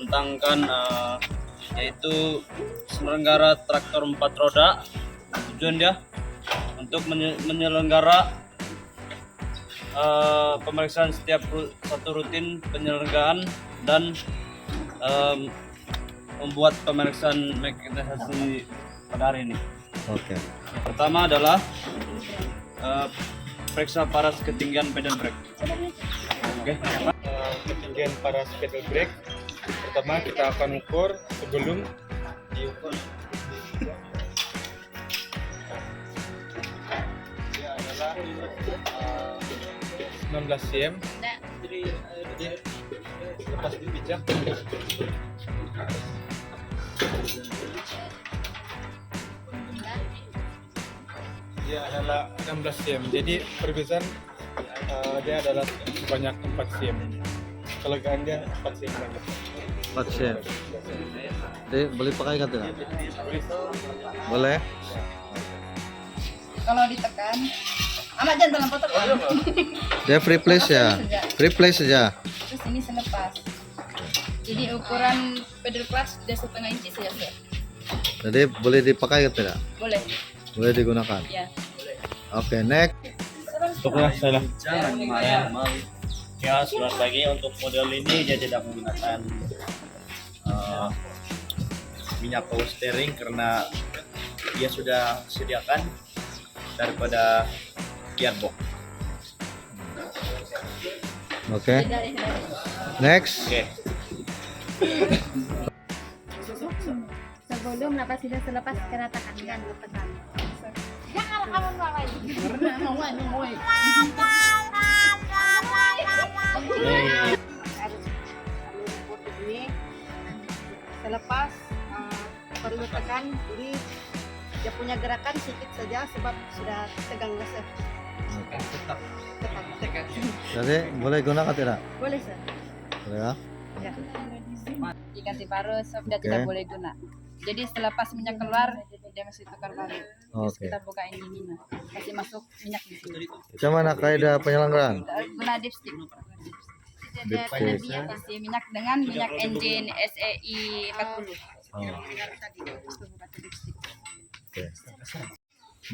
tentangkan yaitu selenggara traktor 4 roda. Tujuan dia untuk menyelenggara pemeriksaan setiap satu rutin penyelenggaraan dan membuat pemeriksaan mekanisasi pada hari ini. Oke. Pertama adalah periksa paras ketinggian pedal brake. Oke. Ketinggian paras pedal brake pertama kita akan ukur sebelum diukur. Dia adalah 19 cm. Lepas dipijak. Dia adalah 16 cm. Jadi perbedaan dia adalah sebanyak 4 cm. Kelegaan dia 4 cm. 4 cm. Jadi boleh pakai kan tidak? Boleh. Kalau ditekan, amat jangan dalam kotak. Dia free place ya. Free place saja. Terus ini selepas. Jadi ukuran pedal clutch dia 1,5 inci saja, Sir. Jadi boleh dipakai kan tidak? Boleh. Boleh digunakan. Ya. Oke, next. Pokoknya salah. Jangan kemarin ya selamat pagi. Untuk model ini dia tidak menggunakan minyak power steering karena dia sudah sediakan daripada gearbox. Oke. Next. Oke. Sebelum napas tidak selepas kena tekankan tekan. Jangan kamu lagi. Harus ini selepas perlu tekan, jadi dia punya gerakan sedikit saja sebab sudah tegang lesser. Tekan. Jadi boleh gunakan tidak? Boleh, Sir. Boleh ya. Ya. Diganti parus, sudah Oke. tidak boleh guna. Jadi setelah pas minyak keluar, dia masih tukar balik. Terus Oke. kita buka ini, kasih masuk minyak di sini. Bagaimana kaidah penyelenggaraan? Guna dipstick. Dipstick. Isi minyak dengan minyak engine SEI 40. Oh, Terus buka dipstick. oke.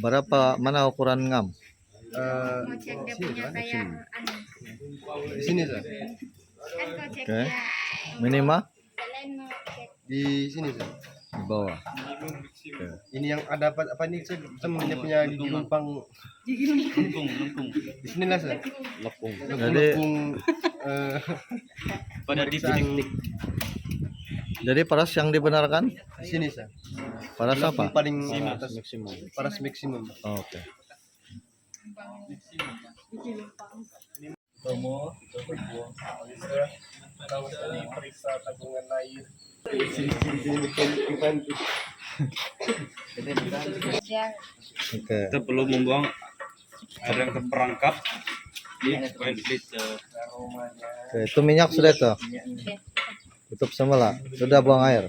Berapa mana ukuran ngam? Mau cek dia punya kayak anu. Di sini Sir. Kan kau cek Oke. dia. Minimal Selain mau cek Di sini Sir. di bawah. Oke. Ini yang ada apa nih Sir? Temennya punya gigi lumpang. Lengkung. Di sini lah Sir. Lepung. Jadi- Pada dipstick. Jadi paras yang dibenarkan? Di sini Sir. Paras apa? Paling atas paras maksimum. Oh, oke. Tomo, kalau tadi periksa tabungan air. Ya, Oke. Kita perlu membuang air yang terperangkap di complete. Oke, itu minyak sudah tuh. Tutup semula. Sudah buang air.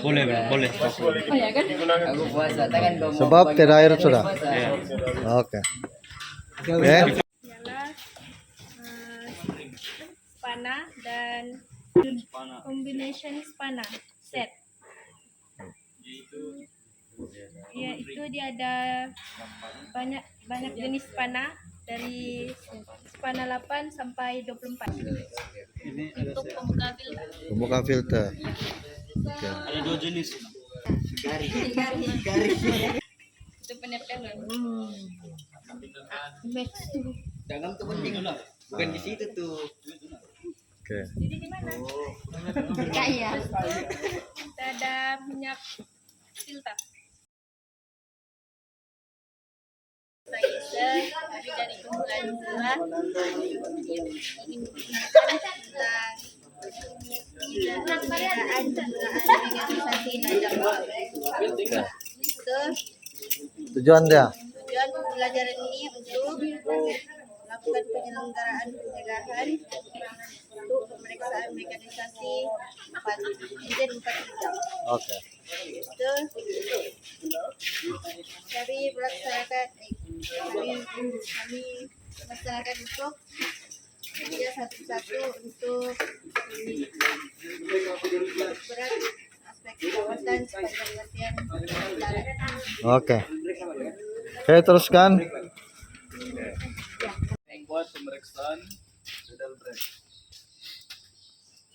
Boleh. oh ya kan? Sebab tidak air sudah. Ya. Oke. Oke. ialah spana dan combination spana set. Ya, itu dia ada banyak jenis spana dari spana 8 sampai 24. Untuk pembuka filter. Pembuka filter. Oke. Ada 2 jenis. Itu penepelan. Max tuh. Bukan di situ tuh. Oke. Jadi di mana? Kayak. Kita ada minyak filter. Tapi dari kumpulan gula ini tentang perbedaan mekanisasi najabah. Itu Tujuan dia. tujuan pembelajaran ini untuk melakukan melakukan penyelenggaraan pencegahan untuk pemeriksaan mekanisasi 4 izin 4 jam. Oke. Itu kami melaksanakan kami melaksanakan untuk kerja satu-satu untuk berat aspek keselamatan sepanjang latihan darat. Oke. Oke, teruskan. Membuat pemeriksaan pedal brake.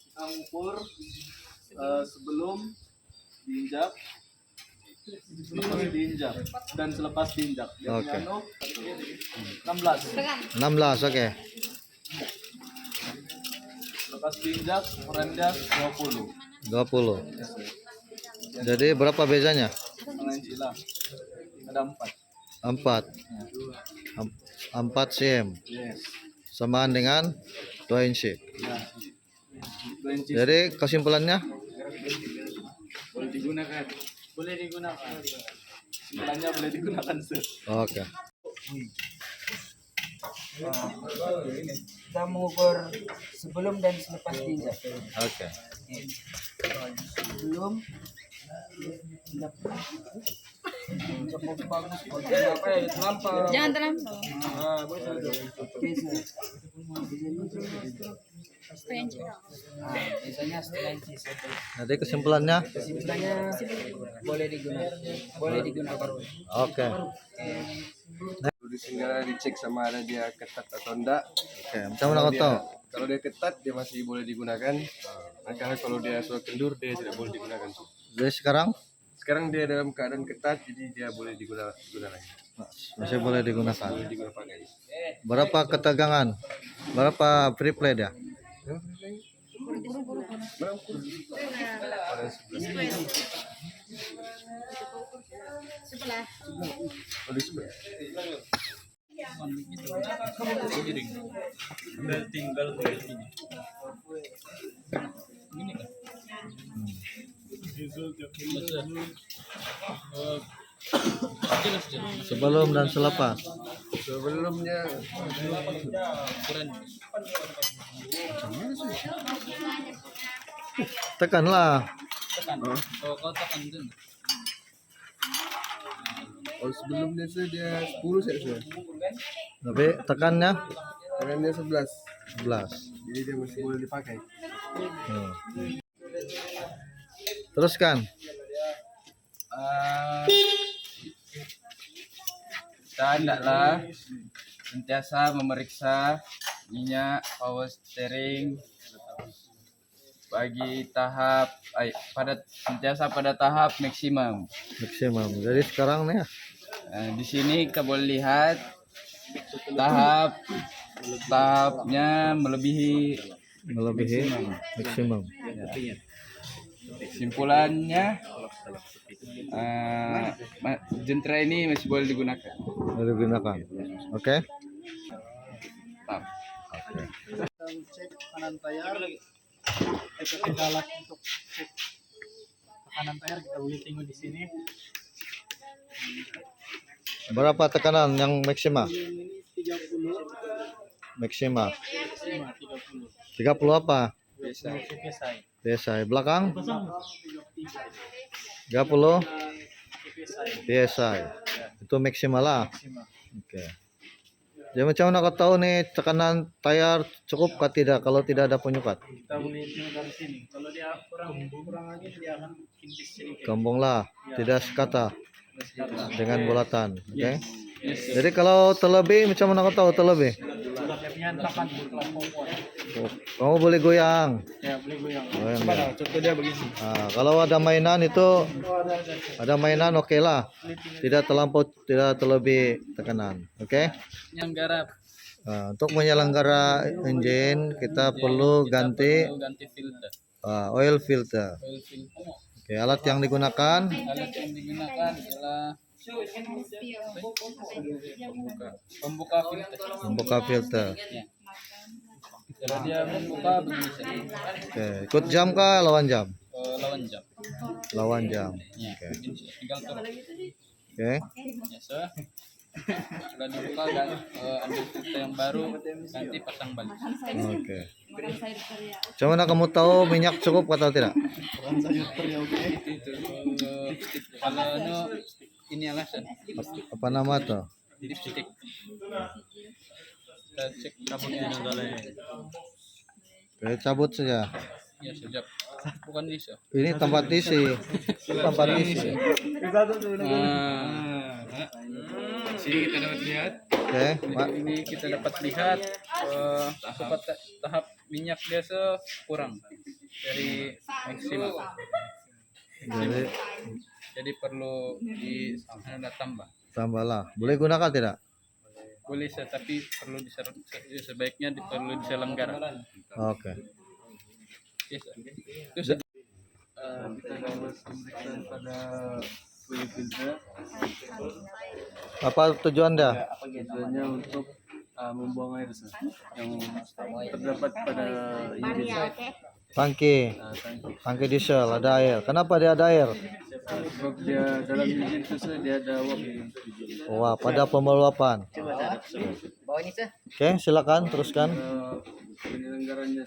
Kita mengukur sebelum diinjak, dan selepas diinjak. Dia Oke. punya 16. 16, oke. Selepas diinjak merendah 20. 20. Jadi berapa bezanya? Setengah inci lah. Ada 4. 4. 4 cm. Yes. Samaan dengan 2 inci. Nah, 2 inci Jadi kesimpulannya? boleh digunakan. Boleh digunakan. Simpulannya boleh digunakan, Sir. Oke. Kita mengukur sebelum dan selepas diinjak. Oke. Sebelum Jangan terlampau. Setengah inci. biasanya setengah inci. Jadi kesimpulannya? Kesimpulannya boleh digunakan. Oke. Di sini dicek sama ada dia ketat atau enggak. Oke, macam mana kau tahu? Kalau dia ketat dia masih boleh digunakan. Maka kalau dia sudah kendur dia tidak boleh digunakan. Jadi sekarang dia dalam keadaan ketat jadi dia boleh digunakan lagi. masih boleh digunakan. Boleh digunakan lagi. Berapa ketegangan? Berapa free play dia? Sebelah Tinggal ini. Sebelum dan selepas. Sebelumnya Tekanlah. sebelumnya sih dia 10 saya. Tapi tekannya Karena dia 11. 11. Jadi dia masih boleh dipakai. Teruskan. Kita hendaklah sentiasa memeriksa minyak power steering bagi tahap sentiasa pada tahap maksimum. Jadi sekarang nih Di sini kita boleh lihat tahapnya melebihi maksimum. Simpulannya jentera ini masih boleh digunakan. Boleh digunakan. Oke. Kita cek tekanan tayar. Kita alat untuk cek tekanan tayar kita boleh tengok di sini. Berapa tekanan yang maksima? 30. Maksima. 30. 30 apa? Biasa. PSI. Belakang? 30 PSI. Itu maksimal lah. Oke. Jadi macam mana kau tahu nih tekanan tayar cukup kah tidak kalau tidak ada penyukat? Kita boleh tengok dari sini. Kalau dia kurang lagi dia akan kintis sedikit. Gembonglah, tidak sekata dengan bulatan. Oke. Jadi kalau terlebih macam mana kau tahu terlebih? Dia tekan terlampau kuat. Kamu boleh goyang. Ya, boleh goyang. Goyang Coba dia. lah, contoh dia begini. Nah, kalau ada mainan itu ada mainan oke lah. Tidak terlebih tekanan. Oke. Yang garap Nah, untuk menyelenggara engine kita perlu ganti filter. oil filter. Oke, alat yang digunakan Alat yang digunakan adalah membuka filter. Kalau dia membuka begini saja. Oke, ikut jam kah lawan jam? Lawan jam. Lawan jam. Ya, Oke. tinggal turun. Oke. Biasa. Sudah dibuka dan ambil filter yang baru, nanti pasang balik. Oke. Cuman kamu tahu minyak cukup atau tidak? Itu kalau ini alasan Apa nama tuh? lipstick. Kita cek kabelnya. Oke, cabut saja. Ya sejak bukan bisa. Ini tempat isi. Tempat isi. Sini kita dapat lihat. Oke, Pak. Ini kita dapat lihat tahap minyak biasa kurang dari maksimal. Jadi perlu tambah. Tambahlah. Boleh gunakan tidak? Boleh tapi perlu sebaiknya perlu diselenggara. Oke. Yes, itu saja. Kita harus pemeriksaan pada fuel filter. Apa tujuan dia? Tujuannya untuk membuang air yang terdapat pada engine. Tangki. Tangki diesel ada air. Kenapa dia ada air? Sebab dia dalam engine itu dia ada uap. Wah, pada pemeluapan. Oke, silakan teruskan. Penyelenggarannya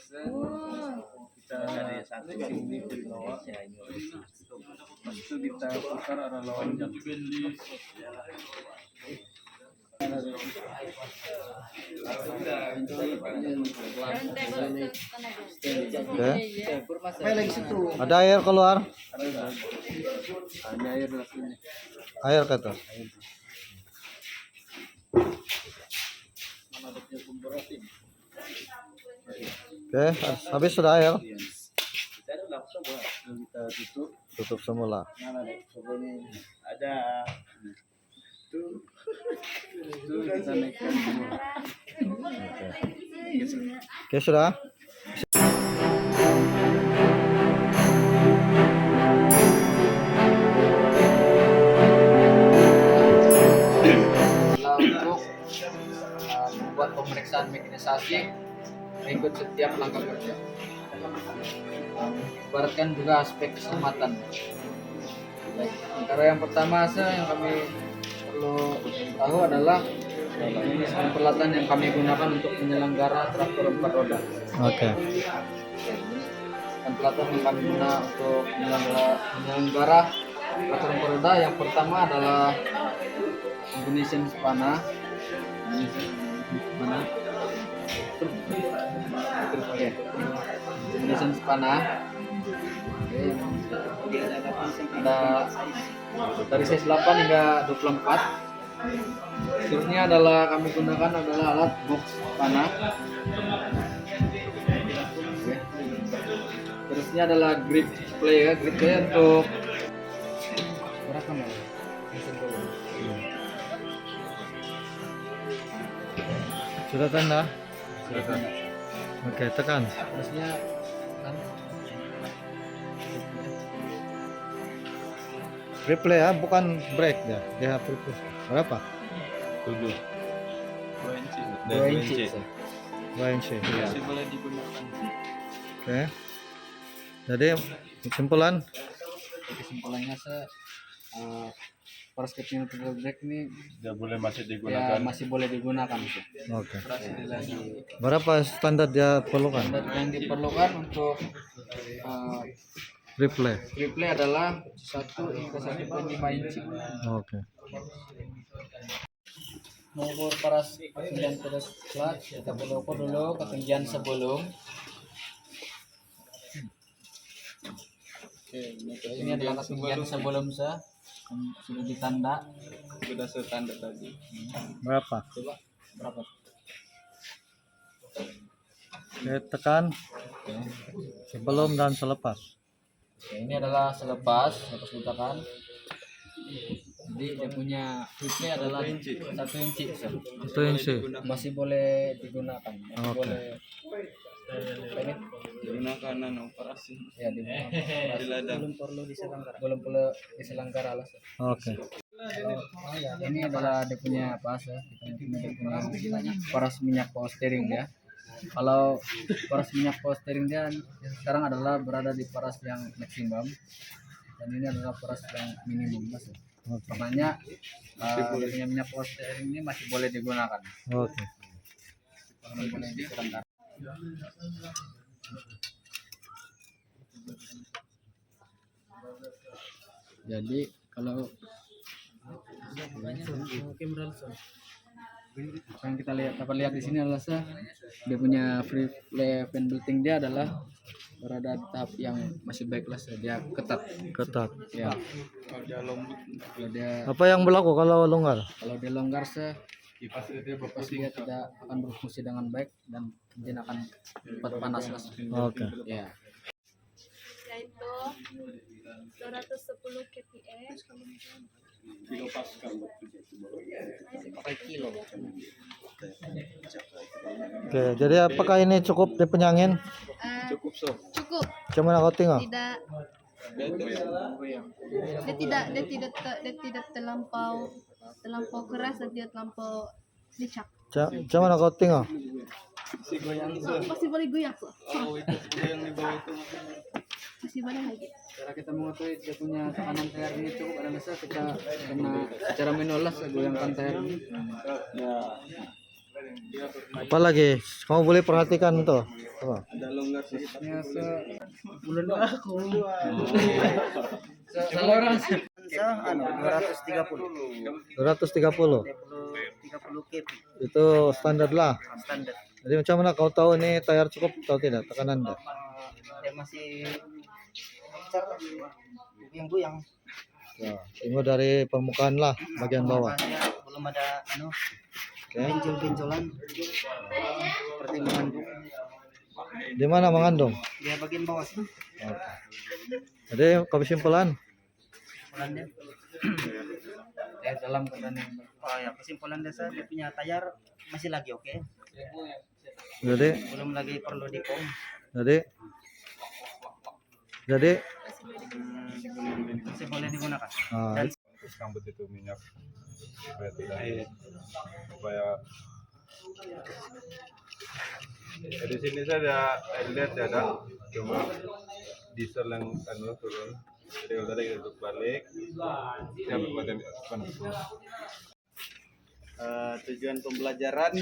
kita sini di bawah. Pas itu kita putar arah lawan jam. Oke. Ada air keluar? Hanya air langsung. Air kata. Oke, habis sudah air. Kita tutup. Tutup semula. Ada. Itu kita naikkan semua. Oke, sudah. Untuk membuat pemeriksaan mekanisasi mengikut setiap langkah kerja. Ibaratkan juga aspek keselamatan. Baik, antara yang pertama yang kami perlu tahu adalah jenis peralatan yang kami gunakan untuk menyelenggara traktor 4 roda. Oke. Dan peralatan yang kami gunakan untuk menyelenggara traktor 4 roda yang pertama adalah Indonesian Spana. Oke. Indonesian Spana. Ada dari size 8 hingga 24. Seterusnya adalah kami gunakan adalah alat box panah. Oke. Terusnya adalah grip play ya, grip play untuk berapa nih? Sudah tanda? Oke, tekan. Terusnya kan Replay ya, bukan break ya. Dia replay. Berapa? 2 inci. 2 inci. Ya. Masih boleh digunakan. Oke. Jadi kesimpulan Kesimpulannya power steering neutral brake ini Tidak boleh masih ya digunakan. masih boleh digunakan. oke. Berapa standar dia perlukan? Dan yang diperlukan untuk Replay. replay adalah 1 hingga 1,5 inci. Oke. Mengukur paras ketinggian pedal clutch, kita perlu ukur dulu ketinggian sebelum. Ini adalah ketinggian sebelum sudah ditanda. Sudah setanda tadi. Berapa? Coba berapa? Oke, tekan sebelum dan selepas. Oke, ini adalah selepas letakkan. Jadi dia punya replay adalah 1 inci. 1 inci. Masih boleh digunakan. Masih Oke. boleh digunakan operasi. Ya, di ladang. Belum perlu diselenggara lah. Oke. Ini adalah dia punya paras ya. Dia punya paras minyak power steering ya. Kalau paras minyak power steering dia sekarang adalah berada di paras yang maksimum dan ini adalah paras yang minimum mas. Makanya dia punya minyak protein ini masih boleh digunakan. Oke. Boleh digunakan. Jadi kalau yang kita dapat lihat di sini adalah dia punya free level building dia adalah berada di tahap yang masih baik lah, dia ketat. Ketat. Ya. Kalau dia Apa yang berlaku kalau longgar? longgar pasti dia tidak akan berfungsi dengan baik dan dia akan cepat panas lah. Oke. Ya. Yaitu 210 kPa. Oke, jadi apakah ini cukup di penyangin? Cukup. Cuman aku tengok. Tidak. Dia tidak terlampau keras dan tidak terlampau licak. Cuman aku tengok. Masih boleh goyang kok. Masih boleh lagi. Cara kita mengetahui dia punya tekanan tayar ini cukup adalah kita kena secara manual lah goyangkan tayar ini. Apalagi kamu boleh perhatikan tuh. Apa? Ya, bulan aku. Saluran 230. 30 kp. Itu standar lah. Standar. Jadi macam mana kau tahu ini tayar cukup atau tidak tekanan dah? Dia masih goyang-goyang. Ya, tengok dari permukaan lah bagian bawah. Belum ada Oke. benjol-benjolan seperti mengandung. Di mana mengandung? Dia bagian bawah sih. Oke. Jadi kesimpulan Kesimpulannya dalam keadaan yang kesimpulan dasar dia punya tayar masih lagi oke. jadi Belum lagi perlu dipom. jadi Masih boleh digunakan. ah, Sambut itu minyak supaya tidak supaya di sini saya lihat ada cuma diesel yang turun, jadi kalau tadi kita balik dia bermacam Tujuan pembelajaran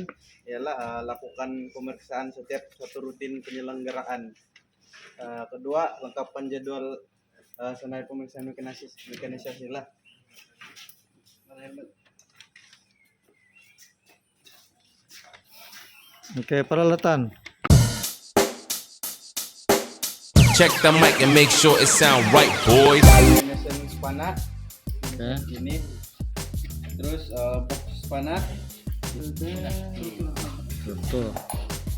ialah lakukan pemeriksaan setiap satu rutin penyelenggaraan. Kedua, lengkapkan jadwal senai pemeriksaan mekanisasi lah. oke, peralatan. Check the mic and make sure it sound right, boys. mesin spana Oke. ini, terus box spana, Betul.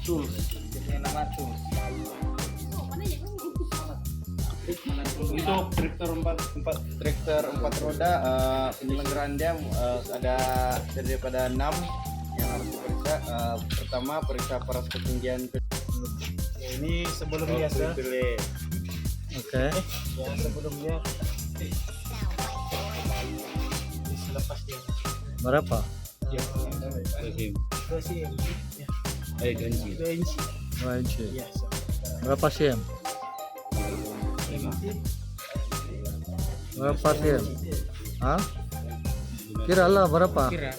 tools, ini nama tools. Untuk traktor 4 roda, penyelenggaraan dia ada daripada 6 yang harus diperiksa. Pertama, periksa paras ketinggian. Ini sebelum biasa. Oke. Yang sebelumnya selepas dia. Berapa? 2 cm. 2 inci. 2 inci. Ya, Berapa cm? Berapa cm? Hah? Kira lah berapa? It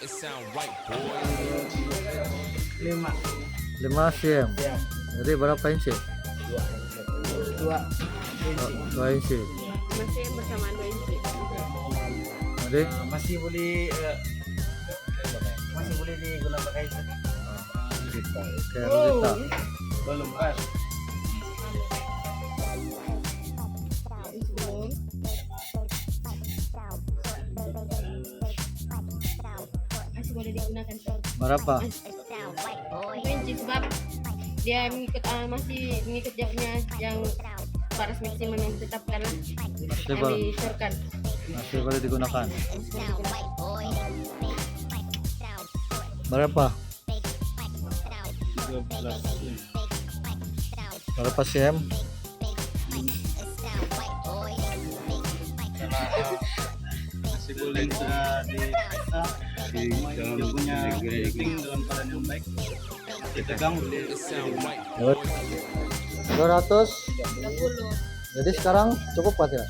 sound right, boys. 5 cm. Jadi berapa inci? 2 inci. Masih bersamaan 2 inci. Jadi masih boleh digunakan pakai itu. oke, Rosita. Belum pas. Masih boleh digunakan Sol. Berapa? 2 inci sebab dia masih mengikut jamnya yang paras maksimum yang ditetapkan lah. Kami sorkan. Masih boleh digunakan. Berapa? 12. Berapa cm? Masih boleh diperiksa. Dia punya rating dalam keadaan yang baik. Kita tegang boleh. 200. Jadi sekarang cukup pak tidak?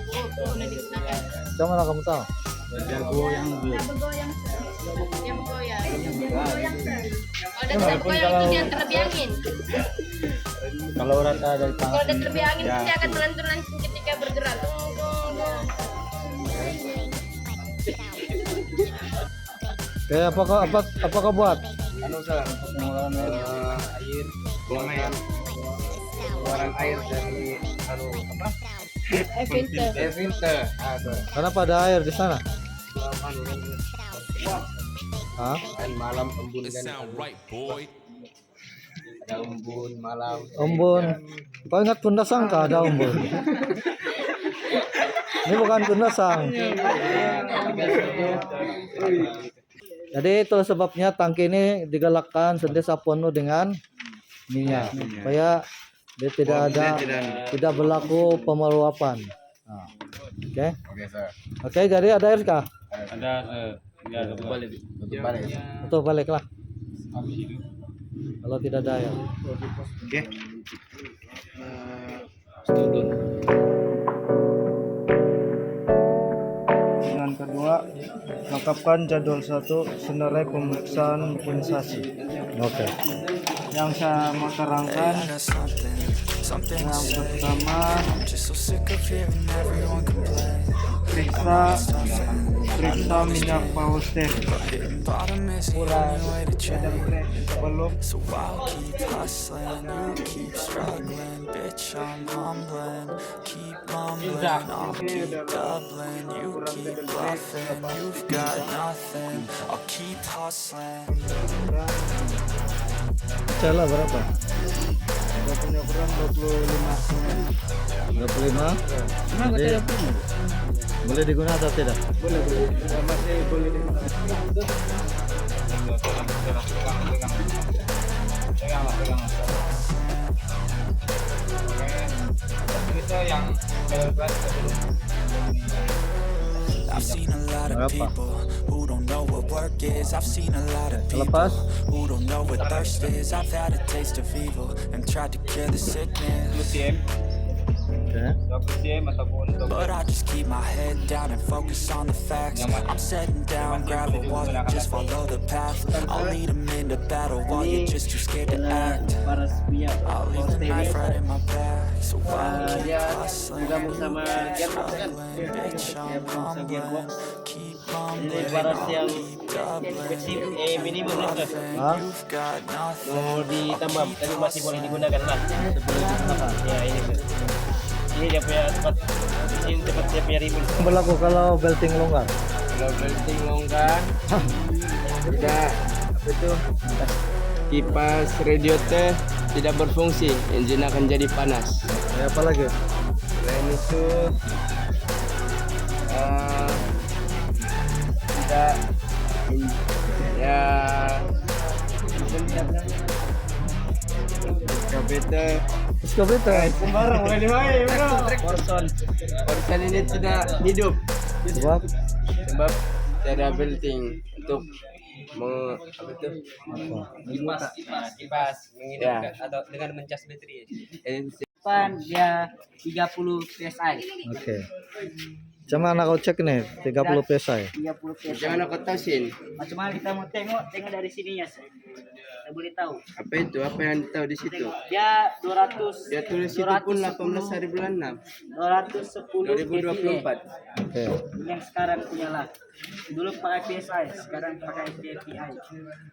Una digunakan. Macam mana kamu tahu? Dia goyang dulu. Bergoyang, sir. Yang bergoyang. Bergoyang, sir. Kalau udah tergoyang itu dia terlebih angin. Kalau rata dari Kalau tangan udah terlebih angin dia akan melantur-lantur ketika bergerak. Tung, tung, tung. Oke, apa kau buat? Anu sir, untuk mengeluarkan air, buangan keluaran air dari anu apa? Filter. Air filter. Sir. Kenapa ada air di sana? Anu Hah? kan malam embun It kan. sound right, boy. Ada embun malam. Embun. Kau ingat kundasang kah ada embun? Ini bukan kundasang. Jadi itu sebabnya tangki ini digalakkan sentiasa penuh dengan minyak supaya dia tidak berlaku pemeluapan. Nah, Oke. Oke, sir. Oke, jadi ada air kah? Ada ya balik. Tutup balik. Tutup baliklah. Kalau tidak ada air. Oke. Yang kedua, lengkapkan jadwal 1 senarai pemeriksaan imunisasi. Oke. Yang saya mau terangkan, yang pertama, periksa minyak pauster. Belum Cala berapa? punya kurang 25. 25? Jadi, boleh digunakan atau tidak? Boleh, masih boleh digunakan. I've seen a lot of Berapa? people who don't know what work is. I've seen a lot of people Lepas? who don't know what thirst is. I've had a taste of evil and tried to cure the sickness, Oke. but I just keep my head down and focus on the facts. I'm setting down gravel while you just follow the path. I'll lead them into battle while you're just too scared to act. I'll leave the knife right in my back. So I'll keep hustling, struggling, bitch, I'm humbling. Keep mumbling, I'll keep doubling. Minimum itu. Hah? You've got nothing. Mau ditambah tapi masih boleh digunakan lah. Ya ini. Ini dia punya tempat dia punya rimel. Berlaku kalau belting longgar. Kalau belting longgar tidak apa itu kipas radiator tidak berfungsi, engine akan jadi panas. Ya, apa lagi? Selain itu tidak ya karburetor Skobrita. sembarang boleh dimakai Porson ini tidak hidup Sebab sebab tidak ada belting untuk apa itu kipas menghidupkan atau dengan mencas baterai. Dia 30 PSI. oke. Macam mana kau cek nih 30 PSI? 30 PSI. Jangan aku tahu Sin. Macam mana kita mau tengok dari sininya, sir. Kita boleh tahu. Apa itu? Apa yang tahu di situ? Dia 200. Dia tulis itu pun 18 hari bulan 6 210 2024. Oke. yang sekarang punya lah. Dulu pakai PSI, sekarang pakai KPI.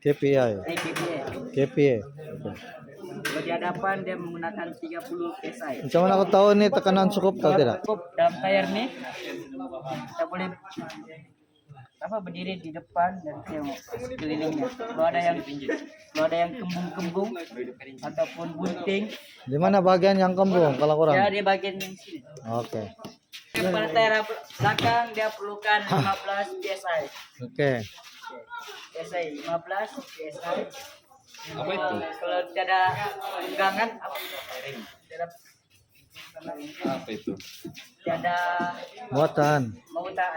KPI. KPI. KPI. Oke. Kalau di hadapan dia menggunakan 30 PSI. Macam mana kau tahu ini tekanan cukup atau tidak? Cukup dalam tayar nih. Kita boleh berdiri di depan dan tengok sekelilingnya. Kalau ada yang kembung-kembung ataupun bunting, Di mana bagian yang kembung kalau kurang? dia bagian yang sini. Oke. Pada tayar belakang dia perlukan 15 PSI. Oke. PSI 15 PSI. Apa itu? Kalau tidak ada tunggangan, Apa itu? tidak Muatan. muatan.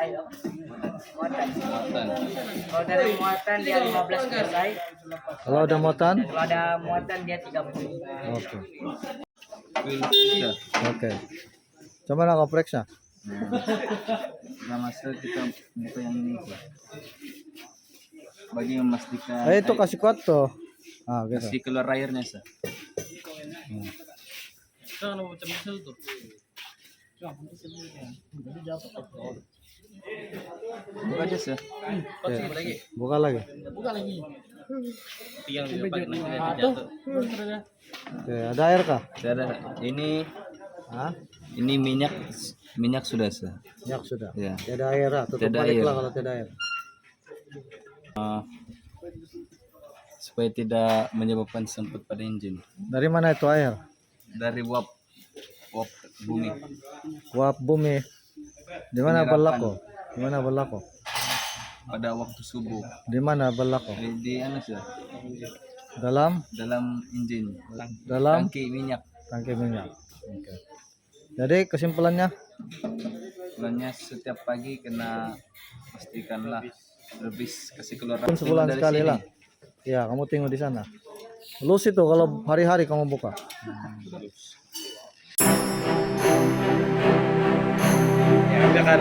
Kalau ada muatan dia 15 PSI. Kalau ada muatan? Kalau ada muatan dia 30. Oke. Oke. Macam mana kau periksa? Nah, masa kita buka yang ini Pak. Bagi memastikan Itu kasih kuat tuh. Ah, gitu. kasih keluar airnya sah. Buka aja sah. Ya. Buka lagi. Yang di depan nanti jatuh. Oke, ada air kah? Ada ini Hah? ini minyak sudah sah. Minyak sudah. Ya. Tidak ada air lah. Tutup Tidak balik air. lah kalau tidak air. Supaya tidak menyebabkan sempit pada engine. Dari mana itu air? Dari uap bumi. Uap bumi. Di mana Penyerapan. berlaku? Di mana berlaku? Pada waktu subuh. Di mana berlaku? Di anu sah. Dalam Dalam engine. dalam Tangki minyak. tangki minyak. Oke. Jadi kesimpulannya Bulannya setiap pagi kena pastikanlah lebih kasih keluar pun sebulan dari sekali sini. lah. Ya, kamu tengok di sana. Lus itu kalau hari-hari kamu buka. Ya, kami akan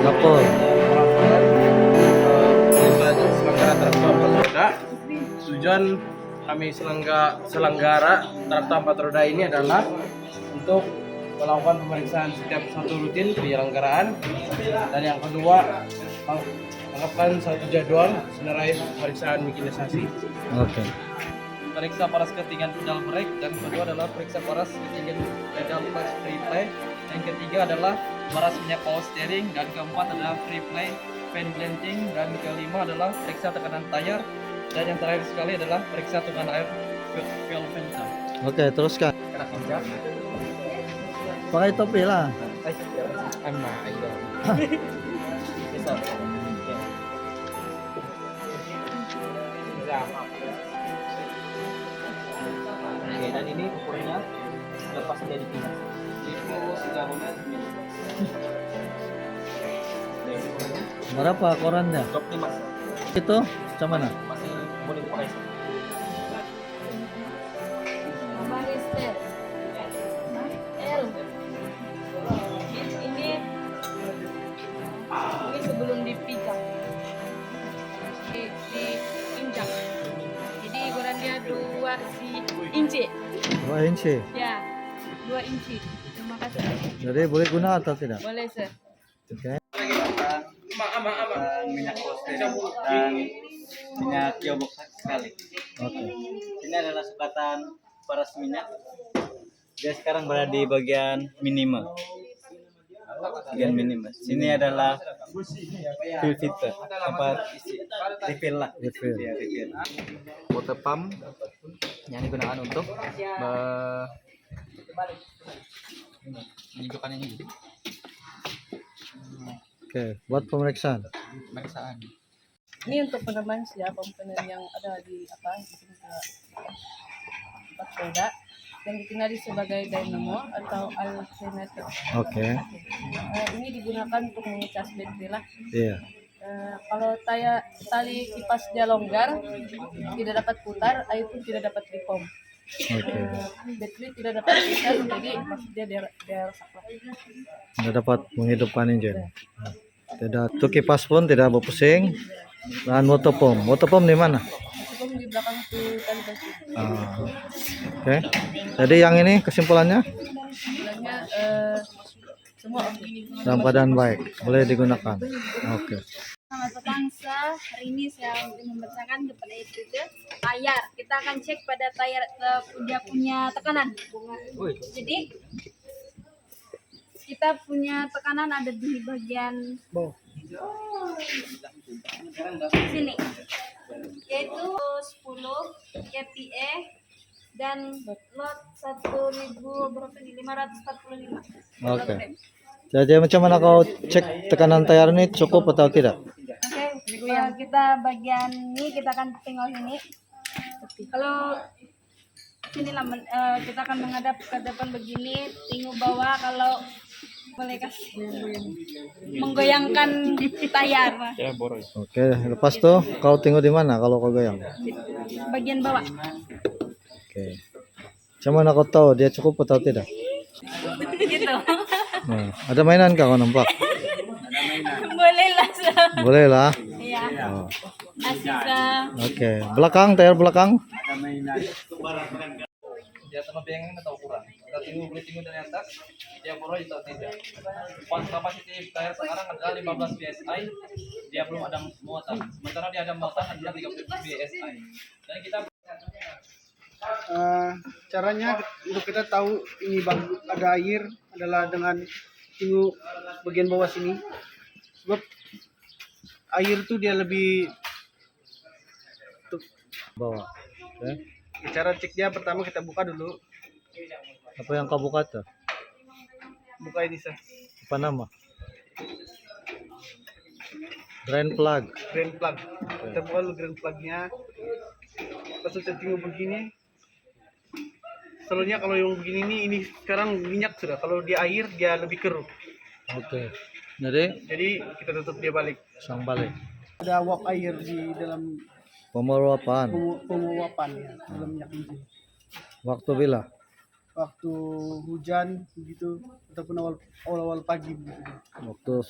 Lapor. selenggara Traktor Empat Roda. Tujuan kami selenggara Traktor Empat Roda ini adalah untuk melakukan pemeriksaan setiap satu rutin penyelenggaraan, dan yang kedua menetapkan satu jadwal senarai pemeriksaan mekinisasi. Oke. Periksa paras ketinggian pedal brake, dan kedua adalah periksa paras ketinggian pedal clutch free play. Yang ketiga adalah paras minyak power steering, dan keempat adalah free play fan blanking, dan kelima adalah periksa tekanan tayar, dan yang terakhir sekali adalah periksa tekanan air fuel filter. Oke, teruskan. Pakai topi lah. Oke, dan ini ukurnya lepas dari pindah. Berapa korannya? 25 Itu macam mana? masih boleh dipakai. Barista. L. Ini sebelum dipijak. Diinjak. Jadi ukurannya 2 inci. 2 inci. Ya, 2 inci. Terima kasih. Jadi boleh guna atau tidak? Boleh, Sir. Oke. Minyak poster dan minyak gearbox sekali. Oke. Ini adalah sukatan paras minyak. Dia sekarang berada di bagian minimal. Bagian minimal. Sini adalah fuel filter, tempat isi refill lah. Refill. Ya, refill. Water pump yang digunakan untuk menunjukkan ini Oke, buat pemeriksaan. pemeriksaan. Ini untuk peneman ya komponen yang ada di empat roda yang dikenali sebagai dynamo atau alternator. Oke. Ini digunakan untuk mengecas baterai lah. Iya. Kalau tali kipasnya longgar, tidak dapat putar, air pun tidak dapat dipom. Oke. Baterai tidak dapat putar, jadi maksudnya dia rusak lah. Tidak dapat menghidupkan engine. Tidak, tuh kipas pun tidak berpusing. Dan motor pom di mana? Itu di belakang tuh tali besi. Oke. Jadi yang ini kesimpulannya Sebenarnya semua oke. dalam keadaan baik, boleh digunakan. Oke. Selamat petang, Sir. Hari ini saya membacakan kepada itu tayar. Kita akan cek pada tayar dia punya tekanan. Jadi kita punya tekanan ada di bagian sini, yaitu 10 kPa dan load 1.545. Oke. Jadi macam mana kau cek tekanan tayar ini cukup atau tidak? Oke, kita bagian ini kita akan tengok ini. Kalau sini lah, kita akan menghadap ke depan begini, tengok bawah kalau boleh kasih menggoyangkan tayar Oke, lepas tuh kau tengok di mana kalau kau goyang? bagian bawah. Oke. Macam mana kau tahu dia cukup atau tidak? Gitu. Nah, ada mainan kah kau nampak? Boleh lah sa. Boleh lah. Iya. Oh. Asisa. Oke, belakang, tayar belakang. Dia sama yang atau kurang. Kita boleh tinggal dari atas, dia boleh atau tidak. Kapasitas tayar sekarang adalah 15 psi, dia belum ada muatan. Sementara dia ada muatan adalah 30 psi. Dan kita caranya untuk kita tahu ini ada air adalah dengan tengok bagian bawah sini, sebab air tuh dia lebih Bawah. Oke. cara cek dia pertama kita buka dulu, Apa yang kau buka tuh? buka ini sah, Apa nama? Drain plug. drain plug, kita buka dulu drain plugnya, pas kita tengok begini. Selalunya kalau yang begini ini sekarang minyak sudah, kalau dia air dia lebih keruh, Oke. Jadi kita tutup dia balik. sang balik. Ada uap air di dalam Penguapan. penguapan ya, dalam minyak ini. Waktu bila? Waktu hujan begitu ataupun awal pagi begitu. Waktu